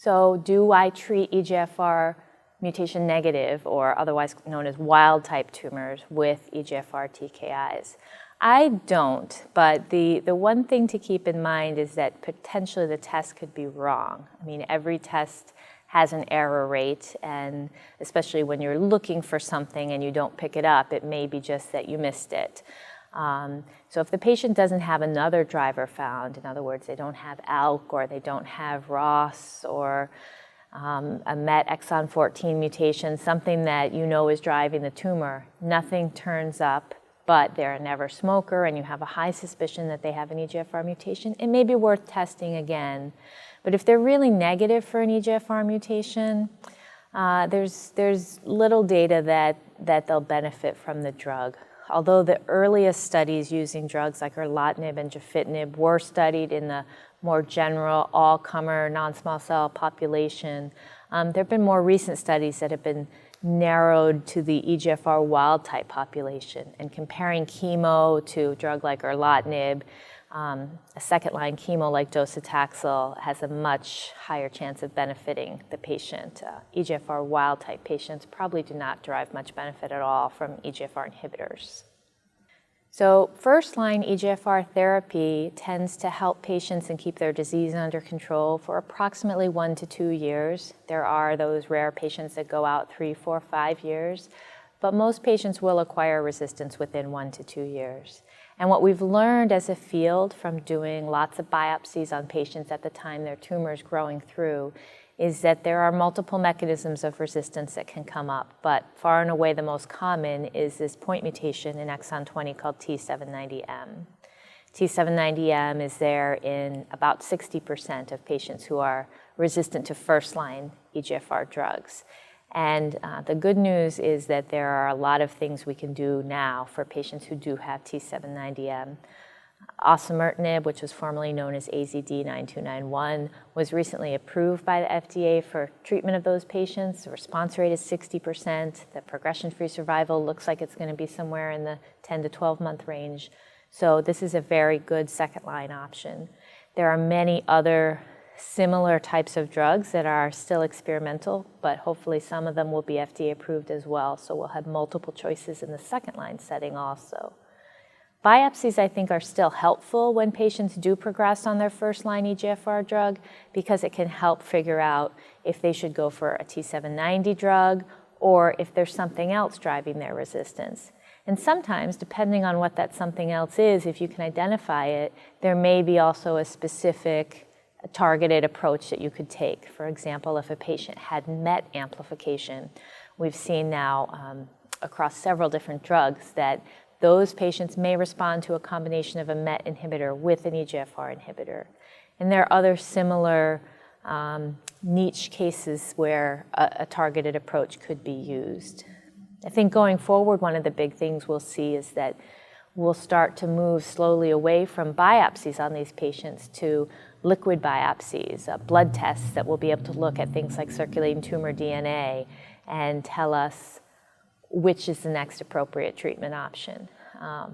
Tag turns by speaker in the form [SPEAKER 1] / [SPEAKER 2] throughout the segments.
[SPEAKER 1] So do I treat EGFR mutation negative, or otherwise known as wild type tumors, with EGFR TKIs? I don't, but the one thing to keep in mind is that potentially the test could be wrong. I mean, every test has an error rate, and especially when you're looking for something and you don't pick it up, it may be just that you missed it. So if the patient doesn't have another driver found, in other words, they don't have ALK, or they don't have ROS, or a MET exon 14 mutation, something that you know is driving the tumor, nothing turns up, but they're a never smoker and you have a high suspicion that they have an EGFR mutation, it may be worth testing again. But if they're really negative for an EGFR mutation, there's little data that they'll benefit from the drug. Although the earliest studies using drugs like erlotinib and gefitinib were studied in the more general all-comer non-small cell population, there have been more recent studies that have been narrowed to the EGFR wild-type population, and comparing chemo to a drug like erlotinib, a second-line chemo like docetaxel has a much higher chance of benefiting the patient. EGFR wild-type patients probably do not derive much benefit at all from EGFR inhibitors. So first-line EGFR therapy tends to help patients and keep their disease under control for approximately 1 to 2 years. There are those rare patients that go out 3, 4, 5 years, but most patients will acquire resistance within 1 to 2 years. And what we've learned as a field from doing lots of biopsies on patients at the time their tumor is growing through is that there are multiple mechanisms of resistance that can come up, but far and away the most common is this point mutation in exon 20 called T790M. T790M is there in about 60% of patients who are resistant to first-line EGFR drugs. And the good news is that there are a lot of things we can do now for patients who do have T790M. Osimertinib, which was formerly known as AZD9291, was recently approved by the FDA for treatment of those patients. The response rate is 60%. The progression-free survival looks like it's going to be somewhere in the 10 to 12-month range. So this is a very good second-line option. There are many other similar types of drugs that are still experimental, but hopefully some of them will be FDA approved as well, so we'll have multiple choices in the second-line setting also. Biopsies, I think, are still helpful when patients do progress on their first-line EGFR drug, because it can help figure out if they should go for a T790 drug or if there's something else driving their resistance. And sometimes, depending on what that something else is, if you can identify it, there may be also a specific targeted approach that you could take. For example, if a patient had MET amplification, we've seen now across several different drugs that those patients may respond to a combination of a MET inhibitor with an EGFR inhibitor. And there are other similar niche cases where a targeted approach could be used. I think going forward, one of the big things we'll see is that we'll start to move slowly away from biopsies on these patients to liquid biopsies, blood tests that will be able to look at things like circulating tumor DNA and tell us which is the next appropriate treatment option.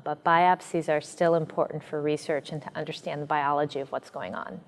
[SPEAKER 1] But biopsies are still important for research and to understand the biology of what's going on.